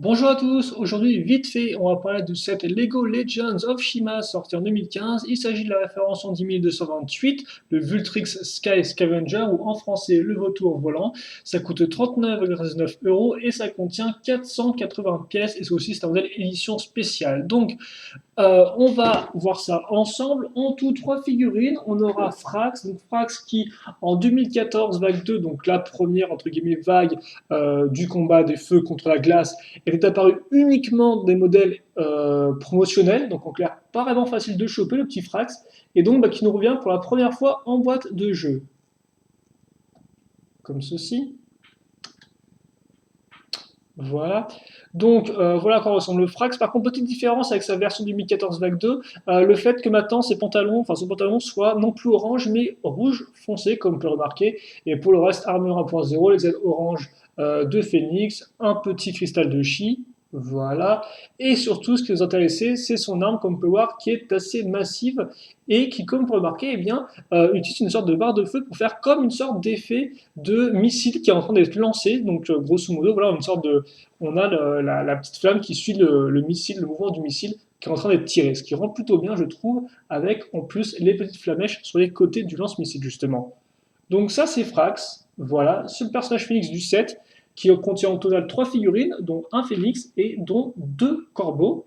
Bonjour à tous, aujourd'hui vite fait on va parler de cette Lego Legends of Shima sorti en 2015. Il s'agit de la référence en 10228, le Vultrix Sky Scavenger ou en français le vautour volant. Ça coûte 39,9 euros et ça contient 480 pièces et c'est un modèle édition spéciale. Donc on va voir ça ensemble. En tout, trois figurines. On aura Frax, donc Frax qui, en 2014, vague 2, donc la première, entre guillemets, vague du combat des feux contre la glace, était apparu uniquement des modèles promotionnels, donc en clair, pas vraiment facile de choper, le petit Frax, et donc qui nous revient pour la première fois en boîte de jeu. Comme ceci. Voilà. Donc voilà à quoi ressemble le Frax. Par contre, petite différence avec sa version 2014 Vague 2, le fait que maintenant ses pantalons, enfin son pantalon soit non plus orange mais rouge foncé comme on peut le remarquer. Et pour le reste, armure 1.0, les ailes orange de Phoenix, un petit cristal de chi. Voilà. Et surtout, ce qui nous intéressait, c'est son arme, comme on peut voir, qui est assez massive et qui, comme vous pouvez remarquer, eh bien, utilise une sorte de barre de feu pour faire comme une sorte d'effet de missile qui est en train d'être lancé. Donc, grosso modo, voilà, une sorte de, on a la petite flamme qui suit le missile, le mouvement du missile qui est en train d'être tiré, ce qui rend plutôt bien, je trouve, avec en plus les petites flamèches sur les côtés du lance-missile, justement. Donc ça, c'est Frax, voilà, c'est le personnage Phoenix du set, qui contient au total 3 figurines, dont un Phoenix et dont 2 corbeaux,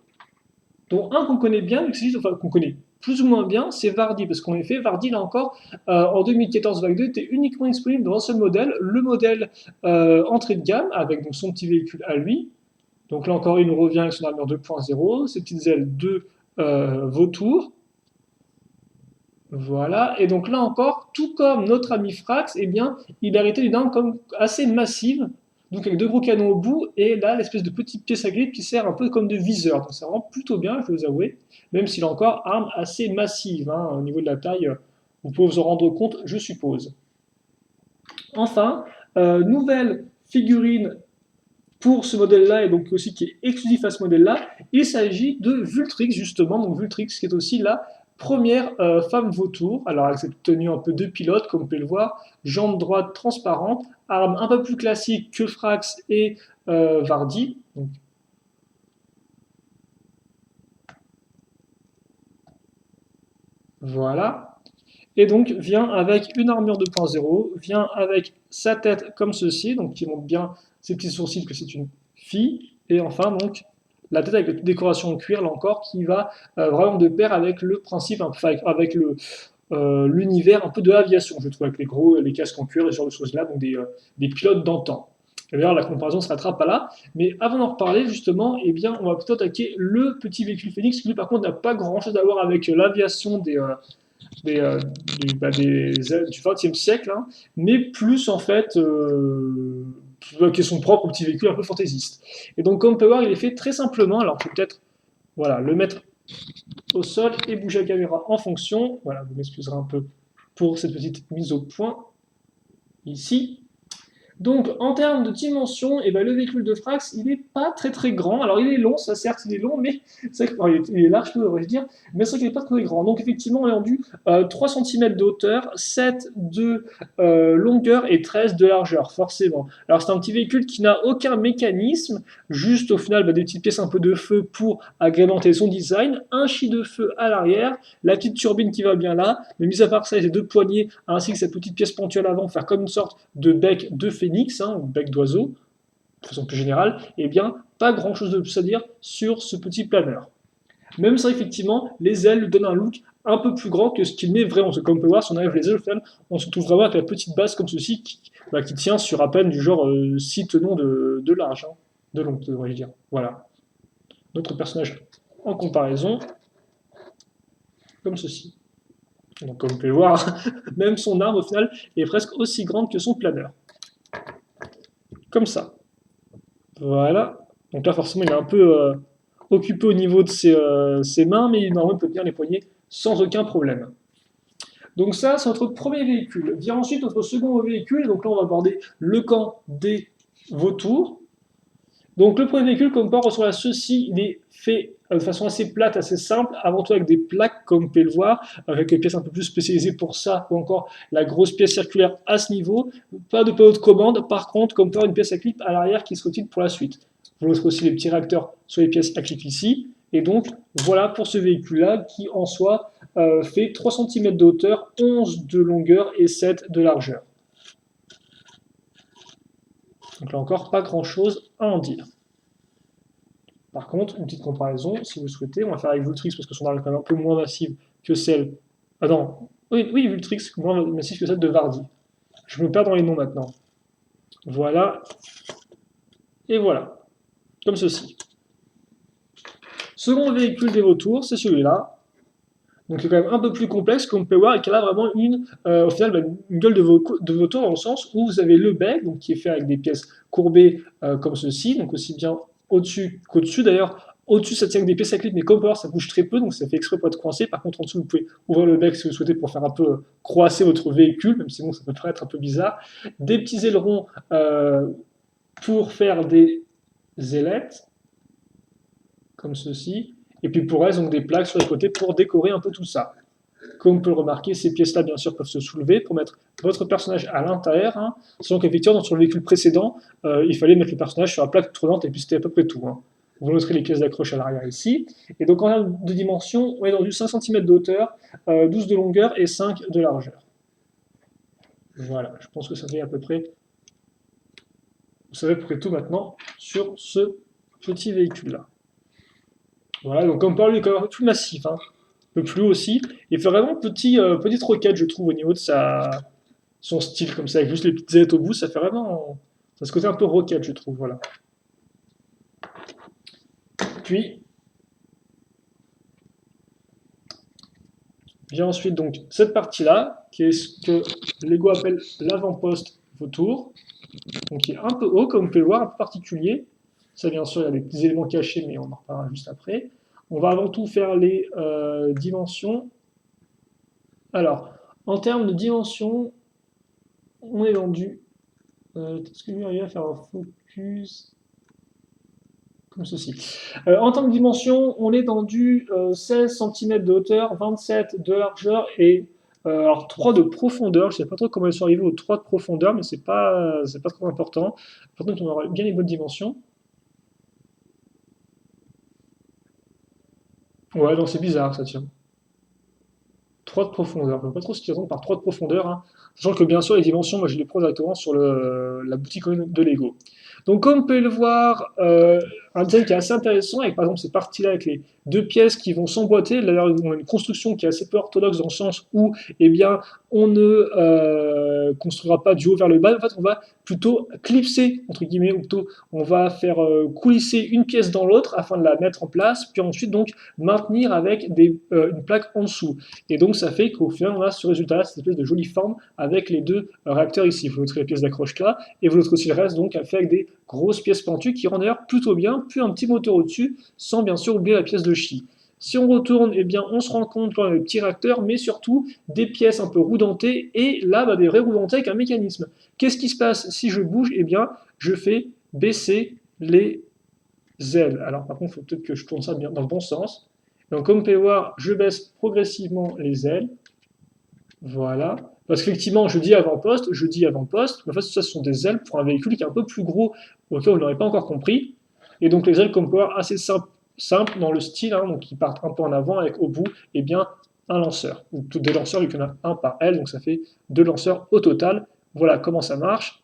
dont un qu'on connaît bien, enfin qu'on connaît plus ou moins bien, c'est Vardy, parce qu'en effet, Vardy, là encore, en 2014 Vague 2, était uniquement disponible dans un seul modèle, le modèle entrée de gamme, avec donc, son petit véhicule à lui. Donc là encore, il nous revient avec son armure 2.0, ses petites ailes de vautour. Voilà, et donc là encore, tout comme notre ami Frax, eh bien, il a arrêté d'une arme comme assez massive, donc avec deux gros canons au bout, et là, l'espèce de petite pièce à grip qui sert un peu comme de viseur. Donc ça rend plutôt bien, je vais vous avouer, même s'il a encore arme assez massive, hein, au niveau de la taille, vous pouvez vous en rendre compte, je suppose. Enfin, nouvelle figurine pour ce modèle-là, et donc aussi qui est exclusif à ce modèle-là, il s'agit de Vultrix, justement. Donc Vultrix, qui est aussi la première femme vautour, alors avec cette tenue un peu de pilote, comme vous pouvez le voir, jambes droites transparentes, arme un peu plus classique que Frax et Vardy. Donc, voilà. Et donc vient avec une armure 2.0, vient avec sa tête comme ceci, donc qui montre bien ses petits sourcils que c'est une fille, et enfin donc la tête avec la petite décoration en cuir là encore qui va vraiment de pair avec le principe, avec le l'univers un peu de l'aviation, je trouve, avec les casques en cuir et ce genre de choses-là, donc des pilotes d'antan. Et d'ailleurs, la comparaison ne s'attrape pas là. Mais avant d'en reparler, justement, eh bien, on va plutôt attaquer le petit véhicule Phoenix, qui lui, par contre, n'a pas grand-chose à voir avec l'aviation des, euh, du XXe siècle, hein, mais plus en fait qui est son propre petit véhicule un peu fantaisiste. Et donc comme on peut voir, il est fait très simplement. Alors je vais peut-être voilà, le mettre au sol et bouger la caméra en fonction. Voilà, vous m'excuserez un peu pour cette petite mise au point ici. Donc, en termes de dimension, eh ben, le véhicule de Frax, il n'est pas très très grand. Alors, il est long, ça certes, il est long, mais c'est vrai qu'il est large, devrais-je dire, mais c'est vrai qu'il n'est pas très grand. Donc, effectivement, on est rendu 3 cm de hauteur, 7 de longueur et 13 de largeur, forcément. Alors, c'est un petit véhicule qui n'a aucun mécanisme, juste au final des petites pièces un peu de feu pour agrémenter son design, un chi de feu à l'arrière, la petite turbine qui va bien là, mais mis à part ça, les deux poignées ainsi que cette petite pièce ponctuelle avant, faire comme une sorte de bec de phénix, hein, ou bec d'oiseau, de façon plus générale, eh bien, pas grand chose de plus à dire sur ce petit planeur. Même ça, effectivement, les ailes lui donnent un look un peu plus grand que ce qu'il n'est vraiment. Comme on peut voir, si on enlève les ailes, au final, on se retrouve vraiment avec la petite base comme ceci qui tient sur à peine du genre 6 tenons de large, hein, de long, devrais-je dire. Voilà. Notre personnage en comparaison, comme ceci. Donc, comme vous pouvez voir, même son arme, au final, est presque aussi grande que son planeur. Comme ça. Voilà. Donc là, forcément, il est un peu occupé au niveau de ses mains, mais normalement, il peut tenir les poignets sans aucun problème. Donc ça, c'est notre premier véhicule. Vient ensuite notre second véhicule. Donc là, on va aborder le camp des vautours. Donc le premier véhicule, comme on peut ressemble à ceci, il est fait de façon assez plate, assez simple, avant tout avec des plaques, comme vous pouvez le voir, avec des pièces un peu plus spécialisées pour ça, ou encore la grosse pièce circulaire à ce niveau. Pas de panneau de commande, par contre, comme on peut avoir une pièce à clip à l'arrière qui se retire pour la suite. Vous montrez aussi les petits réacteurs sur les pièces à clip ici. Et donc, voilà pour ce véhicule-là qui, en soi, fait 3 cm de hauteur, 11 de longueur et 7 de largeur. Donc là encore, pas grand-chose à en dire. Par contre, une petite comparaison, si vous souhaitez, on va faire avec Vultrix parce que son arme est quand même un peu moins massive que celle... Ah non, oui, Vultrix, moins massive que celle de Vardy. Je me perds dans les noms maintenant. Voilà, et voilà, comme ceci. Second véhicule des vautours, c'est celui-là. Donc c'est quand même un peu plus complexe qu'on peut voir et qu'elle a vraiment au final, une gueule de vautour dans le sens où vous avez le bec, donc qui est fait avec des pièces courbées comme ceci, donc aussi bien au-dessus qu'au-dessus. D'ailleurs, au-dessus ça tient avec des pièces à clip, mais comme Power ça bouge très peu, donc ça fait exprès pour être coincé. Par contre, en dessous vous pouvez ouvrir le bec si vous souhaitez pour faire un peu croisser votre véhicule, même si bon ça peut paraître un peu bizarre. Des petits ailerons pour faire des ailettes, comme ceci. Et puis pour reste, donc des plaques sur les côtés pour décorer un peu tout ça. Comme on peut le remarquer, ces pièces-là, bien sûr, peuvent se soulever pour mettre votre personnage à l'intérieur. Hein. Sachant qu'effectivement, sur le véhicule précédent, il fallait mettre le personnage sur la plaque tournante et puis c'était à peu près tout. Hein. Vous noterez les pièces d'accroche à l'arrière ici. Et donc en termes de dimension, on est dans du 5 cm de hauteur, 12 de longueur et 5 de largeur. Voilà, je pense que ça fait à peu près... Vous savez à peu près tout maintenant sur ce petit véhicule-là. Voilà, donc comme parle, il est quand même un peu plus massif, hein, un peu plus haut aussi. Il fait vraiment petite roquette, je trouve, au niveau de son style, comme ça, avec juste les petites ailettes au bout, ça fait vraiment. Ça a ce côté un peu roquette, je trouve, voilà. Puis, vient ensuite donc cette partie-là, qui est ce que Lego appelle l'avant-poste vautour, donc qui est un peu haut, comme vous pouvez le voir, un peu particulier. Ça, bien sûr, il y a des petits éléments cachés, mais on en reparlera juste après. On va avant tout faire les dimensions. Alors, en termes de dimensions, on est dans du... Est-ce que je vais arriver à faire un focus comme ceci? En termes de dimension, on est dans du 16 cm de hauteur, 27 de largeur et alors 3 de profondeur. Je ne sais pas trop comment ils sont arrivés aux 3 de profondeur, mais c'est pas trop important. Par contre, on aura bien les bonnes dimensions. Ouais, donc c'est bizarre ça, tient. 3 de profondeur. Je ne sais pas trop ce qu'ils entendent par 3 de profondeur, hein. Sachant que bien sûr, les dimensions, moi je les prends directement sur la boutique de Lego. Donc comme vous pouvez le voir, un design qui est assez intéressant, avec par exemple cette partie-là avec les deux pièces qui vont s'emboîter. Là, on a une construction qui est assez peu orthodoxe dans le sens où, eh bien, on ne construira pas du haut vers le bas. En fait, on va plutôt clipser, entre guillemets, ou plutôt on va faire coulisser une pièce dans l'autre afin de la mettre en place, puis ensuite donc maintenir avec une plaque en dessous. Et donc ça fait qu'au final, on a ce résultat-là, cette espèce de jolie forme avec les deux réacteurs ici. Vous noterez les pièces d'accroche là, et vous noterez aussi le reste, donc fait avec des grosses pièces pentues qui rendent d'ailleurs plutôt bien, puis un petit moteur au-dessus, sans bien sûr oublier la pièce de chie. Si on retourne, eh bien, on se rend compte qu'on a des petits réacteurs, mais surtout des pièces un peu roudantées, et là, des vrais roudantés avec un mécanisme. Qu'est-ce qui se passe si je bouge? Eh bien, je fais baisser les ailes. Alors, par contre, il faut peut-être que je tourne ça bien dans le bon sens. Donc, comme vous pouvez voir, je baisse progressivement les ailes. Voilà. Parce qu'effectivement, je dis avant-poste, mais en fait, ça, ce sont des ailes pour un véhicule qui est un peu plus gros, auquel on n'aurait pas encore compris. Et donc, les ailes, comme power assez simple dans le style, hein, donc qui partent un peu en avant avec au bout, eh bien, un lanceur. Ou des lanceurs, vu qu'il y en a un par aile, donc ça fait 2 lanceurs au total. Voilà comment ça marche.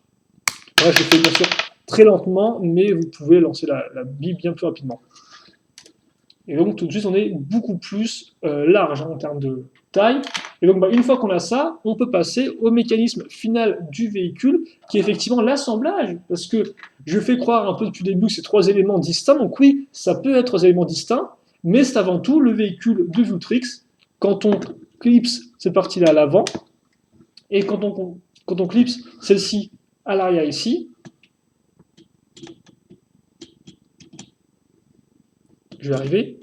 Là, je fais bien sûr très lentement, mais vous pouvez lancer la bille bien plus rapidement. Et donc tout de suite, on est beaucoup plus large hein, en termes de taille. Et donc une fois qu'on a ça, on peut passer au mécanisme final du véhicule, qui est effectivement l'assemblage. Parce que je fais croire un peu depuis le début que c'est 3 éléments distincts. Donc oui, ça peut être 3 éléments distincts, mais c'est avant tout le véhicule de Vultrix. Quand on clipse cette partie-là à l'avant, et quand on clipse celle-ci à l'arrière ici, je vais arriver,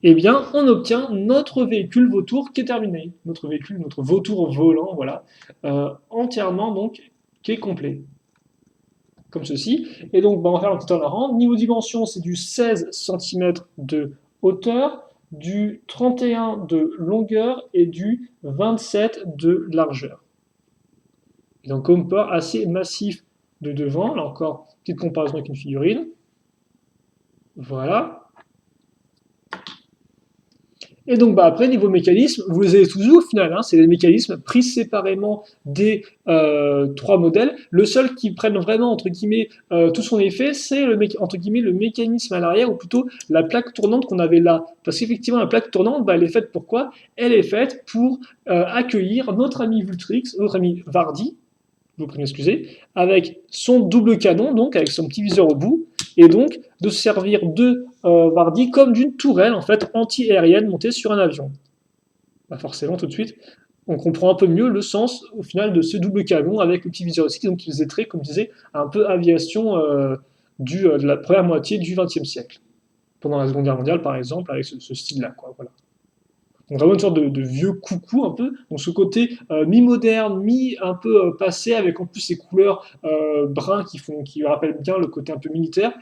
eh bien, on obtient notre véhicule vautour qui est terminé. Notre véhicule, notre vautour volant, voilà, entièrement donc, qui est complet. Comme ceci. Et donc, on va faire un petit turnaround. Niveau dimension, c'est du 16 cm de hauteur, du 31 de longueur et du 27 de largeur. Et donc, comme pas assez massif de devant, là encore, petite comparaison avec une figurine. Voilà. Et donc bah, après, niveau mécanisme, vous les avez tous vus au final, hein, c'est les mécanismes pris séparément des trois modèles. Le seul qui prenne vraiment, entre guillemets, tout son effet, c'est entre guillemets, le mécanisme à l'arrière, ou plutôt la plaque tournante qu'on avait là. Parce qu'effectivement, la plaque tournante, bah, elle est faite pour quoi? Elle est faite pour accueillir notre ami Vultrix, notre ami Vardy, vous prie m'excuser, avec son double canon, donc avec son petit viseur au bout, et donc de se servir de Vardy comme d'une tourelle en fait anti-aérienne montée sur un avion. Bah forcément, tout de suite, on comprend un peu mieux le sens au final de ce double canon avec le petit viseur aussi, donc qui faisait très, comme je disais, un peu aviation de la première moitié du XXe siècle. Pendant la Seconde Guerre mondiale, par exemple, avec ce style-là, quoi. Voilà. Donc vraiment une sorte de vieux coucou un peu, donc ce côté mi-moderne, mi un peu passé, avec en plus ces couleurs bruns qui rappellent bien le côté un peu militaire,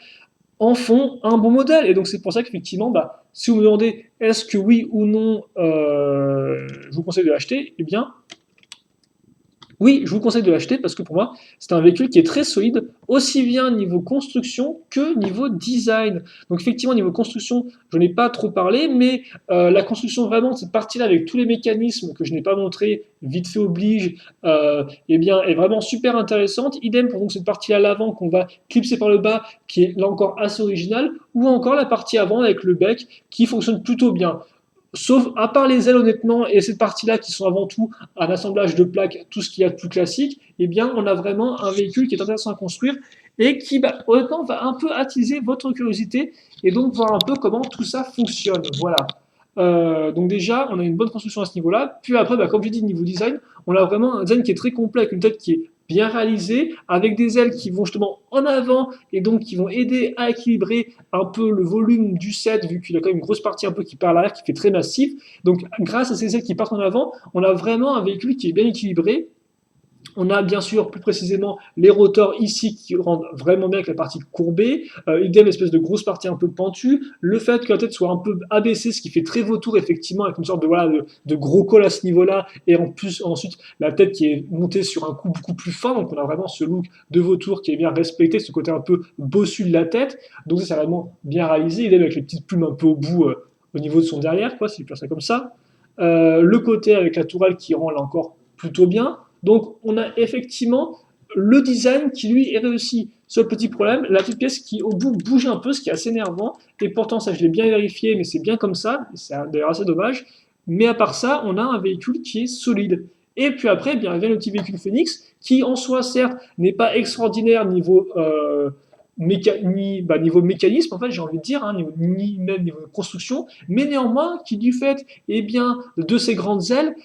en font un bon modèle. Et donc c'est pour ça qu'effectivement, bah, si vous me demandez est-ce que oui ou non je vous conseille de l'acheter, eh bien oui, je vous conseille de l'acheter parce que pour moi, c'est un véhicule qui est très solide, aussi bien niveau construction que niveau design. Donc effectivement, niveau construction, je n'ai pas trop parlé, mais la construction vraiment, cette partie-là avec tous les mécanismes que je n'ai pas montré, vite fait oblige, eh bien, est vraiment super intéressante. Idem pour donc cette partie-là à l'avant qu'on va clipser par le bas, qui est là encore assez originale, ou encore la partie avant avec le bec qui fonctionne plutôt bien. Sauf, à part les ailes, honnêtement, et cette partie-là qui sont avant tout un assemblage de plaques, tout ce qu'il y a de plus classique, eh bien, on a vraiment un véhicule qui est intéressant à construire et qui, bah, honnêtement, va un peu attiser votre curiosité et donc voir un peu comment tout ça fonctionne. Voilà. Donc déjà, on a une bonne construction à ce niveau-là. Puis après, bah, comme je dis, niveau design, on a vraiment un design qui est très complet, avec une tête qui est bien réalisée, avec des ailes qui vont justement en avant et donc qui vont aider à équilibrer un peu le volume du set, vu qu'il a quand même une grosse partie un peu qui part à l'arrière, qui fait très massif. Donc grâce à ces ailes qui partent en avant, on a vraiment un véhicule qui est bien équilibré. On a bien sûr plus précisément les rotors ici qui rendent vraiment bien avec la partie courbée, idem espèce de grosse partie un peu pentue, le fait que la tête soit un peu abaissée, ce qui fait très vautour effectivement avec une sorte de, voilà, de gros col à ce niveau-là, et en plus ensuite la tête qui est montée sur un coup beaucoup plus fin, donc on a vraiment ce look de vautour qui est bien respecté, ce côté un peu bossu de la tête, donc ça c'est vraiment bien réalisé, idem avec les petites plumes un peu au bout au niveau de son derrière, quoi, si je peux dire ça comme ça. Le côté avec la tourelle qui rend là encore plutôt bien. Donc on a effectivement le design qui lui est réussi. Seul petit problème, la petite pièce qui au bout bouge un peu, ce qui est assez énervant, et pourtant ça je l'ai bien vérifié, mais c'est bien comme ça, c'est d'ailleurs assez dommage. Mais à part ça, on a un véhicule qui est solide. Et puis après, eh bien, vient le petit véhicule Phoenix, qui en soi, certes, n'est pas extraordinaire niveau, niveau mécanisme, en fait, j'ai envie de dire, hein, ni même niveau construction, mais néanmoins, qui du fait eh bien, de ses grandes ailes,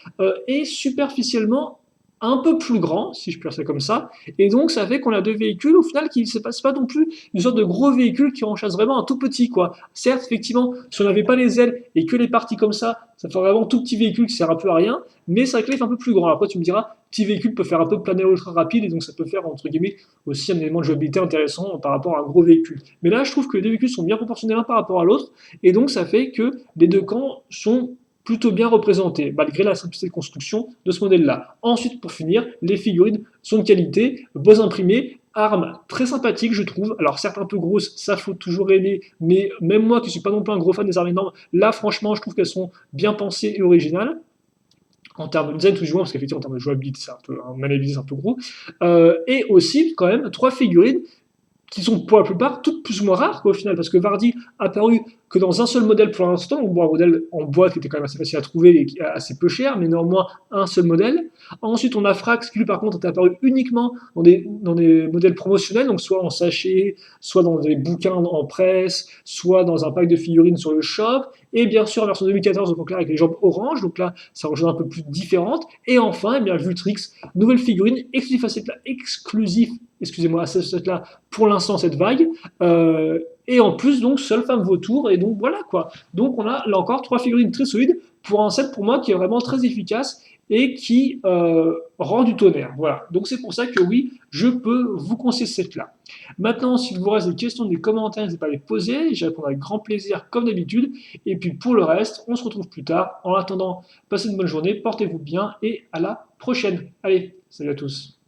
est superficiellement un peu plus grand, si je peux dire ça comme ça, et donc ça fait qu'on a deux véhicules au final qui ne se passent pas non plus une sorte de gros véhicule qui enchasse vraiment un tout petit quoi. Certes, effectivement, si on n'avait pas les ailes et que les parties comme ça ferait vraiment un tout petit véhicule qui sert un peu à rien, mais ça fait un peu plus grand. Après, tu me diras, petit véhicule peut faire un peu planer ultra rapide et donc ça peut faire entre guillemets aussi un élément de jouabilité intéressant par rapport à un gros véhicule. Mais là, je trouve que les deux véhicules sont bien proportionnés l'un par rapport à l'autre et donc ça fait que les deux camps sont plutôt bien représentés, malgré la simplicité de construction de ce modèle-là. Ensuite, pour finir, les figurines sont de qualité, beaux imprimés, armes très sympathiques, je trouve. Alors, certes, un peu grosses, ça faut toujours aimer, mais même moi qui suis pas non plus un gros fan des armes énormes, là, franchement, je trouve qu'elles sont bien pensées et originales. En termes de design, tout jouant, parce qu'effectivement, en termes de jouabilité, c'est un peu un maniabilité, c'est un peu gros. Et aussi, quand même, trois figurines qui sont pour la plupart toutes plus ou moins rares quoi, au final, parce que Vardy a apparu que dans un seul modèle pour l'instant, un modèle en bois qui était quand même assez facile à trouver et qui est assez peu cher, mais néanmoins un seul modèle. Ensuite, on a Frax qui lui par contre est apparu uniquement dans des modèles promotionnels, donc soit en sachet, soit dans des bouquins en presse, soit dans un pack de figurines sur le shop, et bien sûr en version 2014 donc là avec les jambes orange, donc là ça rejoint un peu plus différente. Et enfin, eh bien, Vultrix, nouvelle figurine exclusive excusez-moi, à cette là pour l'instant cette vague. Et en plus, donc, seule femme vautour. Et donc, voilà quoi. Donc, on a là encore trois figurines très solides pour un set pour moi qui est vraiment très efficace et qui rend du tonnerre. Voilà. Donc, c'est pour ça que oui, je peux vous conseiller ce set-là. Maintenant, s'il vous reste des questions, des commentaires, n'hésitez pas à les poser. J'y répondrai avec grand plaisir, comme d'habitude. Et puis, pour le reste, on se retrouve plus tard. En attendant, passez une bonne journée, portez-vous bien et à la prochaine. Allez, salut à tous.